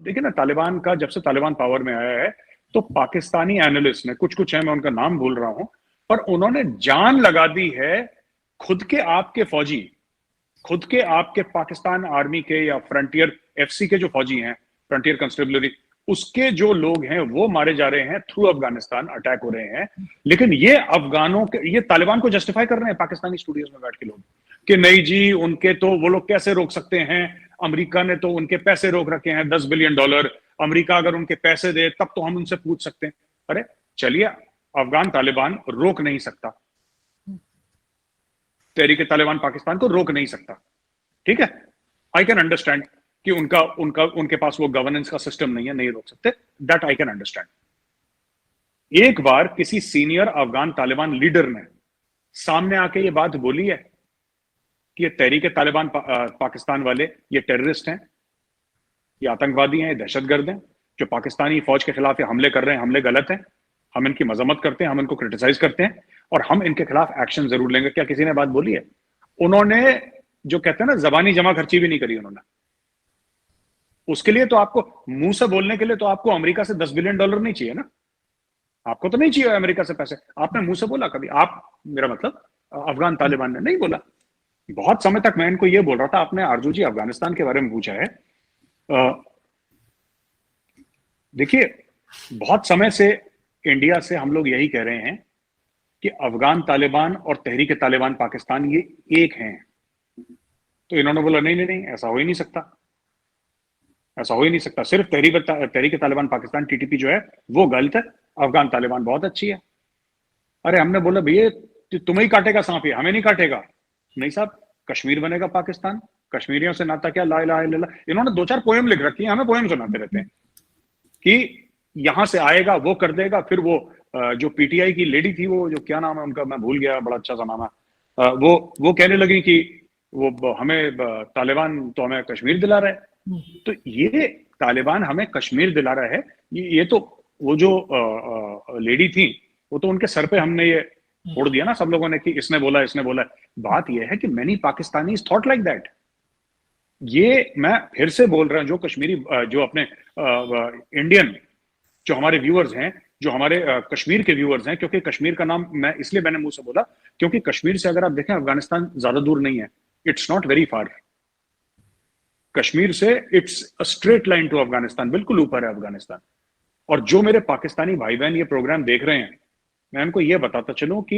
देखिए ना, तालिबान का जब से तालिबान पावर में आया है, तो पाकिस्तानी एनालिस्ट ने, कुछ कुछ है, मैं उनका नाम भूल रहा हूं, पर उन्होंने जान लगा दी है खुद के आपके फौजी, खुद के आपके पाकिस्तान आर्मी के या फ्रंटियर एफसी के जो फौजी हैं, फ्रंटियर कंस्टेबलरी, उसके जो लोग हैं वो मारे जा रहे हैं थ्रू अफगानिस्तान, अटैक हो रहे हैं। लेकिन ये अफगानों के, ये तालिबान को जस्टिफाई कर रहे हैं पाकिस्तानी स्टूडियोज में बैठ के लोग, कि नहीं जी उनके तो वो लोग कैसे रोक सकते हैं, अमेरिका ने तो उनके पैसे रोक रखे हैं $10 बिलियन, अमेरिका अगर उनके पैसे दे तब तो हम उनसे पूछ सकते हैं। अरे चलिए, अफगान तालिबान रोक नहीं सकता, तहरीक तालिबान पाकिस्तान को रोक नहीं सकता, ठीक है, आई कैन अंडरस्टैंड कि उनका उनका उनके पास वो गवर्नेंस का सिस्टम नहीं है, नहीं रोक सकते, दैट आई कैन अंडरस्टैंड। एक बार किसी सीनियर अफगान तालिबान लीडर ने सामने आके ये बात बोली है कि ये तहरीक तालिबान पाकिस्तान वाले ये टेररिस्ट हैं, ये आतंकवादी हैं, ये दहशतगर्द हैं, जो पाकिस्तानी फौज के खिलाफ ये हमले कर रहे हैं, हमले गलत हैं, हम इनकी मजम्मत करते हैं, हम इनको क्रिटिसाइज करते हैं और हम इनके खिलाफ एक्शन जरूर लेंगे। क्या किसी ने बात बोली है? उन्होंने, जो कहते हैं ना, जबानी जमा खर्ची भी नहीं करी उन्होंने। उसके लिए तो आपको मुंह से बोलने के लिए तो आपको अमेरिका से $10 बिलियन नहीं चाहिए ना, आपको तो नहीं चाहिए अमेरिका से पैसे। आपने मुंह से बोला कभी? आप, मेरा मतलब अफगान तालिबान ने नहीं बोला। बहुत समय तक मैं इनको ये बोल रहा था, आपने आरजू जी अफगानिस्तान के बारे में पूछा है, देखिए बहुत समय से इंडिया से हम लोग यही कह रहे हैं कि अफगान तालिबान और तहरीक तालिबान पाकिस्तान ये एक हैं। तो इन्होंने बोला नहीं नहीं नहीं, ऐसा हो ही नहीं सकता, ऐसा हो ही नहीं सकता, सिर्फ तहरीक तालिबान पाकिस्तान टीटीपी जो है वो गलत है, अफगान तालिबान बहुत अच्छी है। अरे हमने बोला भैया तुम्हें ही काटेगा सांप, ये हमें नहीं काटेगा। नहीं साहब, कश्मीर बनेगा पाकिस्तान, कश्मीरियों से नाता क्या, ला इलाहा इल्लल्लाह। इन्होंने 2-4 पोएम लिख रखी है, हमें पोएम सुनाते रहते हैं कि यहां से आएगा वो कर देगा। फिर वो जो पीटीआई की लेडी थी, वो जो क्या नाम है उनका, मैं भूल गया, बड़ा अच्छा सा नाम है, वो कहने लगी कि वो हमें तालिबान तो हमें कश्मीर दिला रहा है। तो ये तालिबान हमें कश्मीर दिला रहा है, ये तो वो जो लेडी थी वो तो उनके सर पे हमने ये छोड़ दिया ना सब लोगों ने कि इसने बोला इसने बोला। बात ये है कि many Pakistani thought like that. ये मैं फिर से बोल रहा हूं, जो कश्मीरी, जो अपने इंडियन, जो हमारे व्यूअर्स हैं, जो हमारे कश्मीर के व्यूअर्स हैं, क्योंकि कश्मीर का नाम मैं इसलिए मैंने मुंह से बोला क्योंकि कश्मीर से अगर आप देखें अफगानिस्तान ज्यादा दूर नहीं है, it's not very far. Kashmir से it's a straight line to Afghanistan, बिल्कुल ऊपर है अफगानिस्तान। और जो मेरे पाकिस्तानी भाई बहन ये प्रोग्राम देख रहे हैं, मैं उनको ये बताता चलूं कि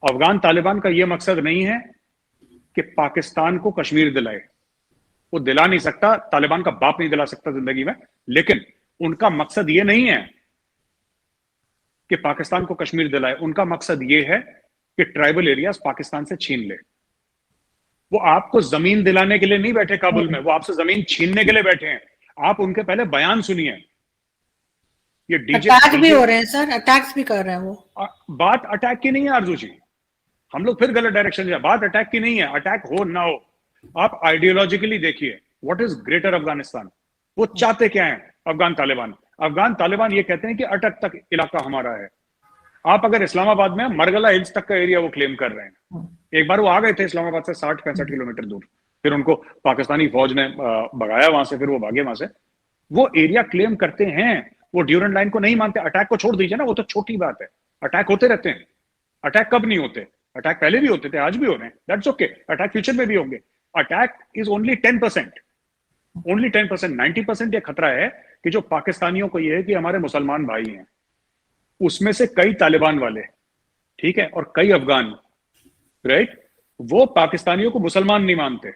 अफगान तालिबान का ये मकसद नहीं है कि पाकिस्तान को कश्मीर दिलाए, वो दिला नहीं सकता, तालिबान का बाप नहीं दिला सकता जिंदगी में। लेकिन उनका मकसद ये नहीं है कि पाकिस्तान को कश्मीर दिलाए, उनका मकसद ये है कि ट्राइबल एरियाज पाकिस्तान से छीन ले। वो आपको जमीन दिलाने के लिए नहीं बैठे काबुल में, वो आपसे जमीन छीनने के लिए बैठे हैं। आप उनके पहले बयान सुनिए। ये अटैक भी हो रहे हैं सर, अटैक्स भी कर रहे हैं वो। बात अटैक की नहीं है आरजू जी, हम लोग फिर गलत डायरेक्शन जाए। बात अटैक की नहीं है, अटैक हो ना हो, आप आइडियोलॉजिकली देखिए व्हाट इज ग्रेटर अफगानिस्तान। वो चाहते क्या है अफगान तालिबान? अफगान तालिबान ये कहते हैं कि अटक तक इलाका हमारा है। आप अगर इस्लामाबाद में मरगला हिल्स तक का एरिया वो क्लेम कर रहे हैं। एक बार वो आ गए थे इस्लामाबाद से 60-65 किलोमीटर दूर, फिर उनको पाकिस्तानी फौज ने भगाया वहां से, फिर वो भागे वहां से। वो एरिया क्लेम करते हैं, वो ड्यूरेंट लाइन को नहीं मानते। अटैक को छोड़ दीजिए ना, वो तो छोटी बात है, अटैक होते रहते हैं। अटैक कब नहीं होते? अटैक पहले भी होते थे, आज भी हो रहे हैं, दैट्स ओके। अटैक फ्यूचर में भी होंगे। Attack is only 10%, only 10%। 90% ये खतरा है कि जो पाकिस्तानियों को ये है कि हमारे मुसलमान भाई हैं, उसमें से कई तालिबान वाले, ठीक है, और कई अफगान, राइट, वो पाकिस्तानियों को मुसलमान नहीं मानते।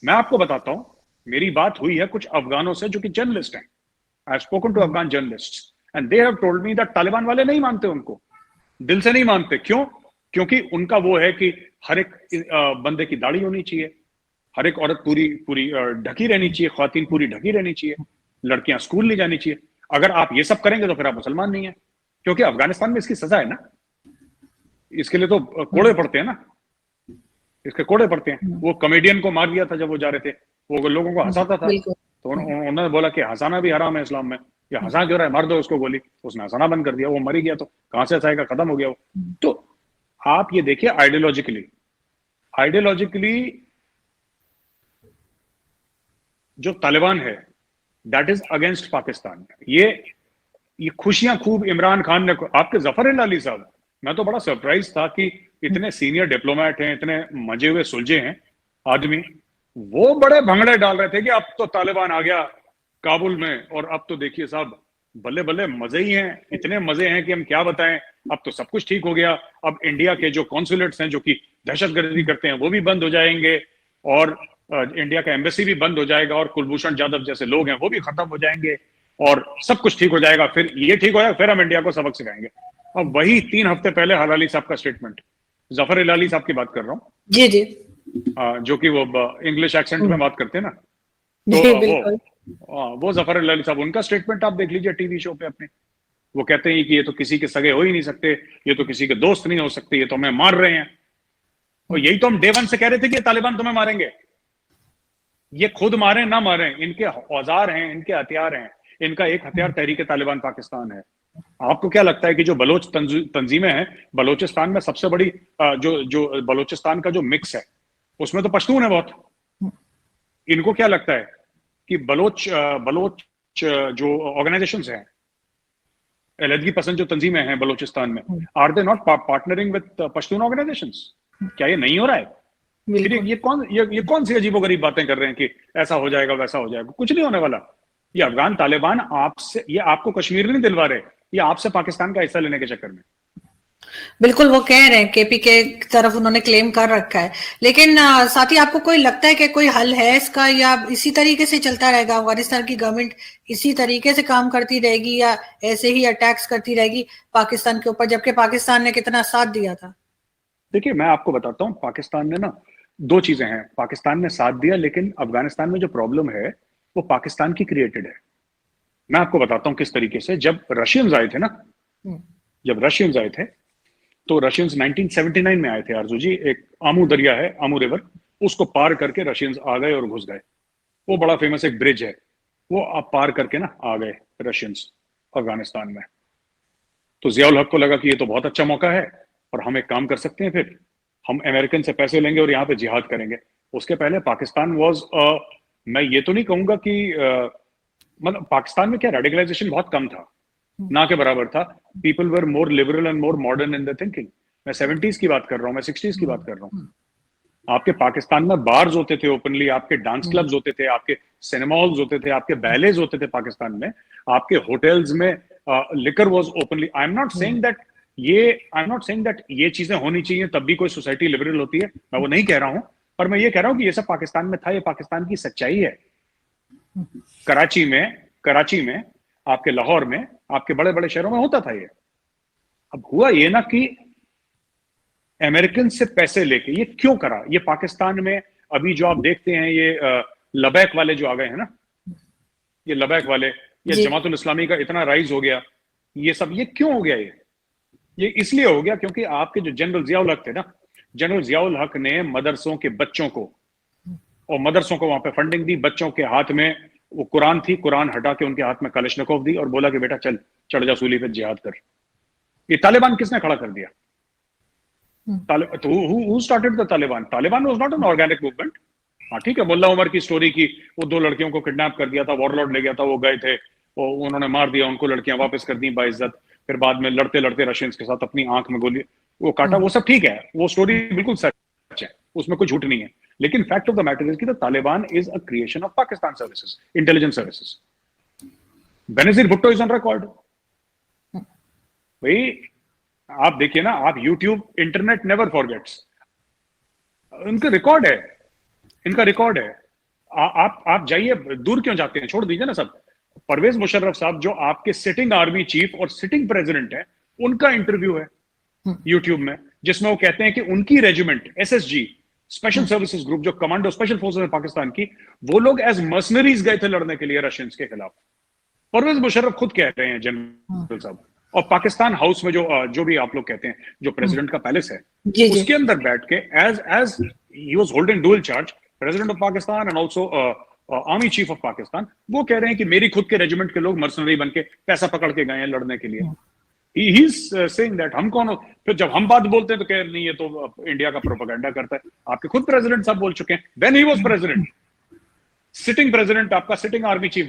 मैं आपको बताता हूं, मेरी बात हुई है कुछ अफगानों से जो कि जर्नलिस्ट हैं। I have spoken to Afghan journalists and they have told me that Taliban वाले नहीं मानते उनको, दिल से नहीं मानते। क्यों? क्योंकि उनका वो है कि हर एक बंदे की दाढ़ी होनी चाहिए, हर एक औरत पूरी पूरी ढकी रहनी चाहिए, ख्वातीन पूरी ढकी रहनी चाहिए, लड़कियां स्कूल नहीं जानी चाहिए। अगर आप ये सब करेंगे तो फिर आप मुसलमान नहीं है, क्योंकि अफगानिस्तान में इसकी सजा है ना, इसके लिए तो कोड़े पड़ते हैं ना, इसके कोड़े पड़ते हैं। वो कॉमेडियन को मार दिया था जब वो जा रहे थे, वो लोगों को हंसाता था, तो उन्होंने बोला कि हंसाना भी हराम है इस्लाम में, ये हंसा क्यों रहा है, मार दो उसको गोली। उसने हंसाना बंद कर दिया, वो मर ही गया, तो कहां से हंसाएगा, खत्म हो गया वो। तो आप ये देखिए आइडियोलॉजिकली जो तालिबान है दैट इज अगेंस्ट पाकिस्तान। ये खुशियां खूब इमरान खान ने, आपके जफर इलाली साहब, मैं तो बड़ा सरप्राइज था कि इतने सीनियर डिप्लोमेट हैं, इतने मजे हुए सुलझे हैं आदमी, वो बड़े भंगड़े डाल रहे थे कि अब तो तालिबान आ गया काबुल में, और अब तो देखिए साहब बल्ले बल्ले मजे ही हैं, इतने मजे हैं कि हम क्या बताएं, अब तो सब कुछ ठीक हो गया, अब इंडिया के जो कॉन्सुलेट्स हैं जो कि दहशतगर्दी करते हैं वो भी बंद हो जाएंगे, और इंडिया का एम्बेसी भी बंद हो जाएगा, और कुलभूषण जाधव जैसे लोग हैं वो भी खत्म हो जाएंगे, और सब कुछ ठीक हो जाएगा, फिर ये ठीक हो जाएगा, फिर हम इंडिया को सबक सिखाएंगे। अब वही 3 हफ्ते पहले हलाली साहब का स्टेटमेंट, जफर इलाली साहब की बात कर रहा हूँ, जी जी, जो कि वो इंग्लिश एक्सेंट में बात करते हैं ना, जी तो बिल्कुल। वो जफर इलाली साहब, उनका स्टेटमेंट आप देख लीजिए टीवी शो पे अपने, वो कहते हैं कि ये तो किसी के सगे हो ही नहीं सकते, ये तो किसी के दोस्त नहीं हो सकते, ये तो हमें मार रहे हैं, और यही तो हम डे 1 से कह रहे थे कि तालिबान तुम्हें मारेंगे, ये खुद मारे ना मारे, इनके औजार हैं, इनके हथियार हैं, इनका एक हथियार तहरीक तालिबान पाकिस्तान है। आपको क्या लगता है कि जो बलोच तंजीमें हैं बलोचिस्तान में, सबसे बड़ी जो बलोचिस्तान का जो मिक्स है उसमें तो पश्तून है बहुत, इनको क्या लगता है कि बलोच जो ऑर्गेनाइजेशंस हैं, अलहदगी पसंद जो तंजीमें हैं बलोचिस्तान में, are they not partnering with Pashtun organisations? क्या ये नहीं हो रहा है? फिर ये कौन सी अजीबोगरीब बातें कर रहे हैं कि ऐसा हो जाएगा वैसा हो जाएगा? कुछ नहीं होने वाला। ये अफगान तालिबान आपसे, ये आपको कश्मीर नहीं दिलवा रहे, ये आपसे पाकिस्तान का हिस्सा लेने के चक्कर में। बिल्कुल, वो कह रहे हैं, केपी के तरफ उन्होंने क्लेम कर रखा है, लेकिन साथ ही आपको कोई लगता है कि कोई हल है इसका, या इसी तरीके से चलता रहेगा, अफगानिस्तान की गवर्नमेंट इसी तरीके से काम करती रहेगी, या ऐसे ही अटैक्स करती रहेगी पाकिस्तान के ऊपर, जबकि पाकिस्तान ने कितना साथ दिया था? देखिए मैं आपको बताता हूँ, पाकिस्तान ने ना 2 चीजें हैं, पाकिस्तान ने साथ दिया, लेकिन अफगानिस्तान में जो प्रॉब्लम है वो पाकिस्तान की क्रिएटेड है। मैं आपको बताता हूँ किस तरीके से। जब रशियंस आए थे ना, जब रशियंस आए थे तो रशियंस 1979 में आए थे आरजू जी, एक आमू दरिया है, आमू रिवर, उसको पार करके रशियंस आ गए और घुस गए। वो बड़ा फेमस एक ब्रिज है, वो आप पार करके ना आ गए रशियंस अफगानिस्तान में। तो जियाउल हक को लगा कि ये तो बहुत अच्छा मौका है और हम एक काम कर सकते हैं, फिर हम अमेरिकन से पैसे लेंगे और यहाँ पे जिहाद करेंगे। उसके पहले पाकिस्तान वाज, मैं ये तो नहीं कहूंगा कि मतलब पाकिस्तान में क्या रेडिकलाइजेशन बहुत कम था, ना के बराबर था। People were more liberal and more modern in the thinking. मैं 70s की बात कर रहा हूँ, मैं 60s की बात कर रहा हूँ। आपके पाकिस्तान में बार्स होते थे ओपनली, आपके डांस क्लब्स होते थे, आपके सिनेमा हॉल्स होते थे, आपके बैलेज होते थे पाकिस्तान में, आपके होटल्स में liquor was openly. I am not saying that ये चीजें होनी चाहिए तब भी कोई सोसाइटी लिबरल होती है, मैं वो नहीं कह रहा हूं, पर मैं ये कह रहा हूं कि ये सब पाकिस्तान में था, ये पाकिस्तान की सच्चाई है। कराची में आपके लाहौर में, आपके बड़े बड़े शहरों में होता था ये। अब हुआ ये ना कि अमेरिकन से पैसे लेके ये क्यों करा, ये पाकिस्तान में अभी जो आप देखते हैं ये लबैक वाले जो आ गए हैं ना, ये लबैक वाले, ये जमातुल इस्लामी का इतना राइज हो गया, ये सब ये क्यों हो गया? ये इसलिए हो गया क्योंकि आपके जो जनरल जियाउल हक थे ना, जनरल जियाउल हक ने मदरसों के बच्चों को, और मदरसों को वहां पे फंडिंग दी, बच्चों के हाथ में वो कुरान थी, कुरान हटा के उनके हाथ में कलिशनिकोव दी और बोला कि बेटा चल चढ़ जा सूली पे जिहाद कर। ये तालिबान किसने खड़ा कर दिया? तो who started the Taliban? Taliban was not an organic movement. हाँ ठीक है, मुल्ला उमर की स्टोरी की, वो 2 लड़कियों को किडनैप कर दिया था, वॉरलॉर्ड ले गया था, वो गए थे, वो उन्होंने मार दिया उनको, लड़कियां वापस कर दी बाइज्जत, फिर बाद में लड़ते लड़ते रशियंस के साथ अपनी आंख में गोली वो काटा, वो सब ठीक है, वो स्टोरी बिल्कुल सच है, उसमें कोई झूठ नहीं है। लेकिन fact of the matter is कि the Taliban is a creation of Pakistan services, intelligence services. Benazir Bhutto is on record. भाई आप देखिए ना, आप यूट्यूब, इंटरनेट नेवर फॉरगेट्स, उनका रिकॉर्ड है, इनका रिकॉर्ड है। आप जाइए, दूर क्यों जाते हैं, छोड़ दीजिए ना सब। परवेज मुशर्रफ साहब जो आपके सिटिंग आर्मी चीफ और सिटिंग प्रेसिडेंट है, उनका इंटरव्यू है यूट्यूब में, जिसमें वो कहते हैं कि उनकी regiment SSG, special services group, जो कमांडो स्पेशल फोर्सेस है पाकिस्तान की, वो लोग एज मर्सनरीज गए थे लड़ने के लिए रशियंस के खिलाफ। परवेज मुशर्रफ खुद कह रहे हैं जनरल साहब। और पाकिस्तान हाउस में जो भी आप लोग कहते हैं, जो प्रेसिडेंट का पैलेस है, उसके अंदर बैठ के as he was holding dual charge, president of Pakistan and also army chief of Pakistan, वो कह रहे हैं कि मेरी खुद के रेजिमेंट के लोग मर्सनरी बन के पैसा पकड़ के गए हैं लड़ने के लिए। ही इज सेइंग दैट हम कौन हो? फिर जब हम बात बोलते हैं तो कह नहीं, ये तो इंडिया का प्रोपेगेंडा करता है। आपके खुद प्रेसिडेंट साहब बोल चुके हैं, when he was president. Sitting president आपका, सिटिंग आर्मी चीफ